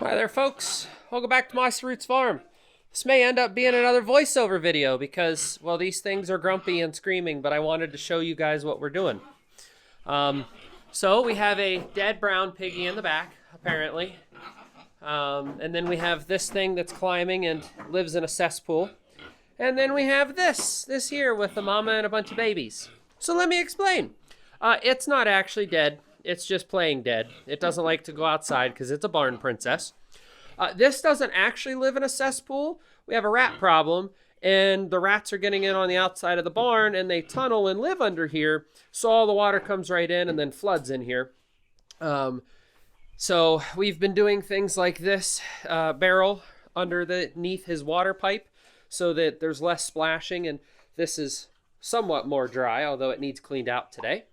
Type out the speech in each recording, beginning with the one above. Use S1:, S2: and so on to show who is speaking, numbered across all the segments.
S1: Hi there, folks. Welcome back to Mossy Roots Farm. This may end up being another voiceover video because, well, these things are grumpy and screaming, but I wanted to show you guys what we're doing. So we have a dead brown piggy in the back, apparently. And then we have this thing that's climbing and lives in a cesspool. And then we have this here with the mama and a bunch of babies. So let me explain. It's not actually dead. It's just playing dead. It doesn't like to go outside because it's a barn princess. This doesn't actually live in a cesspool. We have a rat problem, and the rats are getting in on the outside of the barn, and they tunnel and live under here, so all the water comes right in and then floods in here. So we've been doing things like this barrel underneath his water pipe so that there's less splashing, and this is somewhat more dry, although it needs cleaned out today.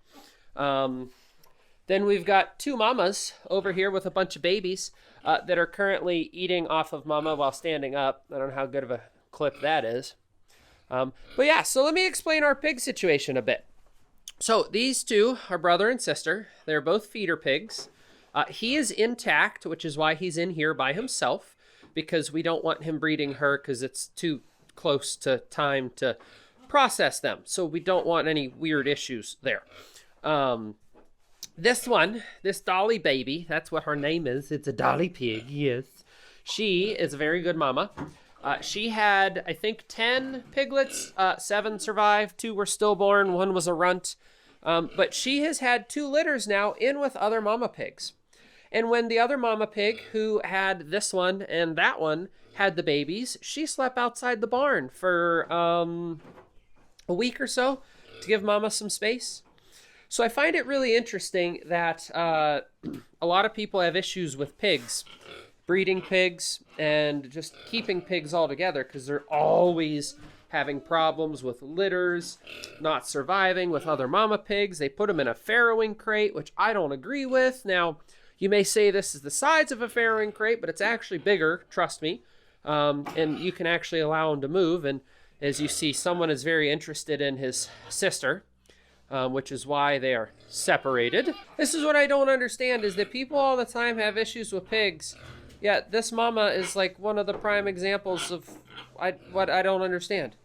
S1: Then we've got two mamas over here with a bunch of babies that are currently eating off of mama while standing up. I don't know how good of a clip that is. But yeah, so let me explain our pig situation a bit. So these two are brother and sister. They're both feeder pigs. He is intact, which is why he's in here by himself, because we don't want him breeding her because it's too close to time to process them. So we don't want any weird issues there. This one, this Dolly baby, that's what her name is. It's a Dolly pig, yes. She is a very good mama. She had, I think, 10 piglets. 7 survived, 2 were stillborn, 1 was a runt. But she has had 2 litters now in with other mama pigs. And when the other mama pig, who had this one and that one, had the babies, she slept outside the barn for a week or so to give mama some space. So I find it really interesting that a lot of people have issues with pigs, breeding pigs, and just keeping pigs altogether because they're always having problems with litters, not surviving with other mama pigs. They put them in a farrowing crate, which I don't agree with. Now, you may say this is the size of a farrowing crate, but it's actually bigger, trust me, and you can actually allow them to move. And as you see, someone is very interested in his sister. Which is why they are separated. This is what I don't understand, is that people all the time have issues with pigs. Yet this mama is like one of the prime examples of what I don't understand.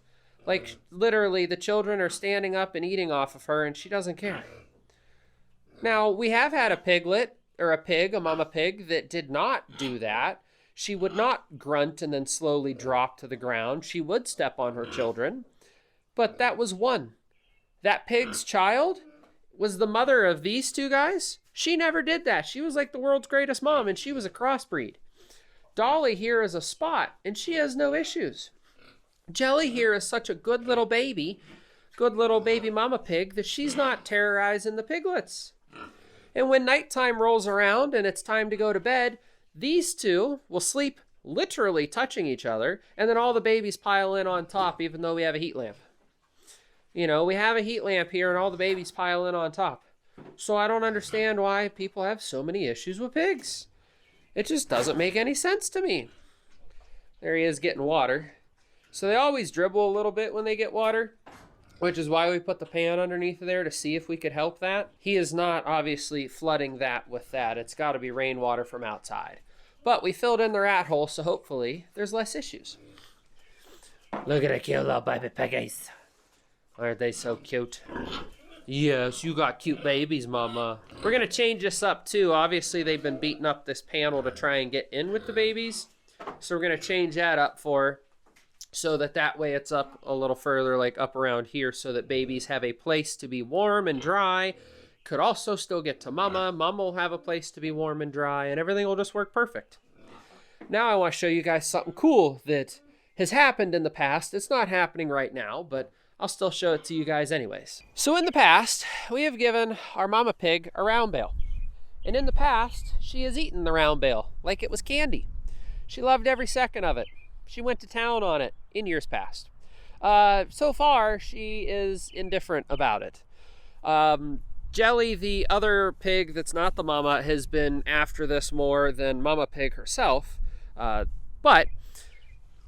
S1: Like, literally, the children are standing up and eating off of her, and she doesn't care. Now, we have had a piglet, or a mama pig, that did not do that. She would not grunt and then slowly drop to the ground. She would step on her children. But that was one. That pig's child was the mother of these 2 guys. She never did that. She was like the world's greatest mom, and she was a crossbreed. Dolly here is a spot, and she has no issues. Jelly here is such a good little baby mama pig, that she's not terrorizing the piglets. And when nighttime rolls around and it's time to go to bed, these 2 will sleep literally touching each other, and then all the babies pile in on top, even though we have a heat lamp. You know, we have a heat lamp here and all the babies pile in on top. So I don't understand why people have so many issues with pigs. It just doesn't make any sense to me. There he is getting water. So they always dribble a little bit when they get water, which is why we put the pan underneath there to see if we could help that. He is not obviously flooding that with that. It's got to be rainwater from outside. But we filled in the rat hole, so hopefully there's less issues. Look at the cute little baby piggies. Aren't they so cute? Yes, you got cute babies, mama. We're going to change this up, too. Obviously, they've been beating up this panel to try and get in with the babies. So we're going to change that up for her so that way it's up a little further, like up around here, so that babies have a place to be warm and dry. Could also still get to mama. Mama will have a place to be warm and dry, and everything will just work perfect. Now I want to show you guys something cool that has happened in the past. It's not happening right now, but I'll still show it to you guys anyways. So in the past, we have given our mama pig a round bale. And in the past, she has eaten the round bale like it was candy. She loved every second of it. She went to town on it in years past. So far, she is indifferent about it. Jelly, the other pig that's not the mama, has been after this more than mama pig herself. But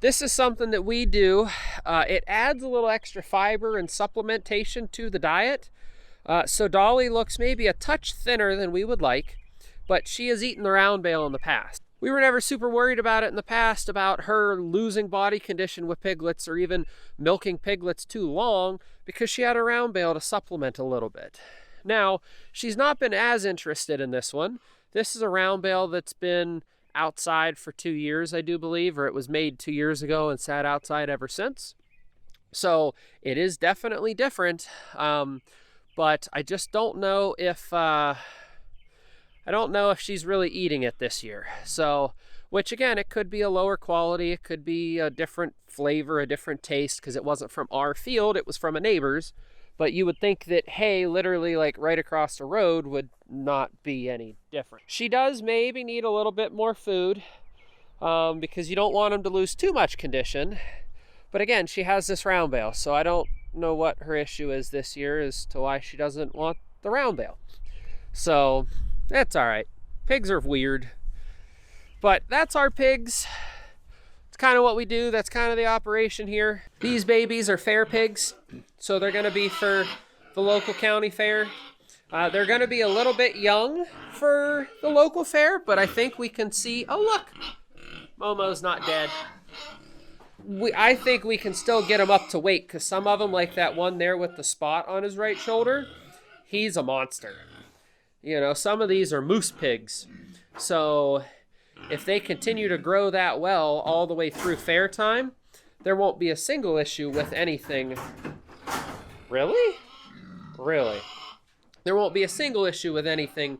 S1: this is something that we do. It adds a little extra fiber and supplementation to the diet. So Dolly looks maybe a touch thinner than we would like, but she has eaten the round bale in the past. we were never super worried about it in the past, about her losing body condition with piglets or even milking piglets too long, because she had a round bale to supplement a little bit. Now, she's not been as interested in this one. This is a round bale that's been outside for 2 years, I do believe, or it was made 2 years ago and sat outside ever since. So it is definitely different, but I just don't know if she's really eating it this year. So, which again, it could be a lower quality, it could be a different flavor, a different taste, because it wasn't from our field, it was from a neighbor's. But you would think that hay literally like right across the road would not be any different. She does maybe need a little bit more food, because you don't want them to lose too much condition. But again, she has this round bale, so I don't know what her issue is this year as to why she doesn't want the round bale. So that's all right. Pigs are weird. But that's our pigs. It's kind of what we do. That's kind of the operation here. These babies are fair pigs, so they're going to be for the local county fair. They're going to be a little bit young for the local fair, but I think we can see... Oh, look! Momo's not dead. I think we can still get him up to weight, because some of them, like that one there with the spot on his right shoulder, he's a monster. You know, some of these are moose pigs. So if they continue to grow that well all the way through fair time, there won't be a single issue with anything. Really? Really? There won't be a single issue with anything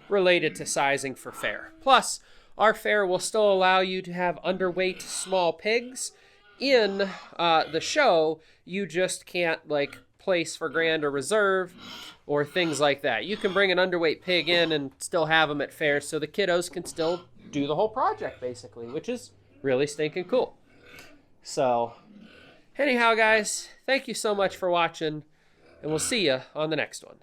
S1: related to sizing for fair. Plus, our fair will still allow you to have underweight small pigs in the show. You just can't like place for grand or reserve or things like that. You can bring an underweight pig in and still have them at fairs, so the kiddos can still do the whole project basically, which is really stinking cool. So anyhow, guys, thank you so much for watching, and we'll see you on the next one.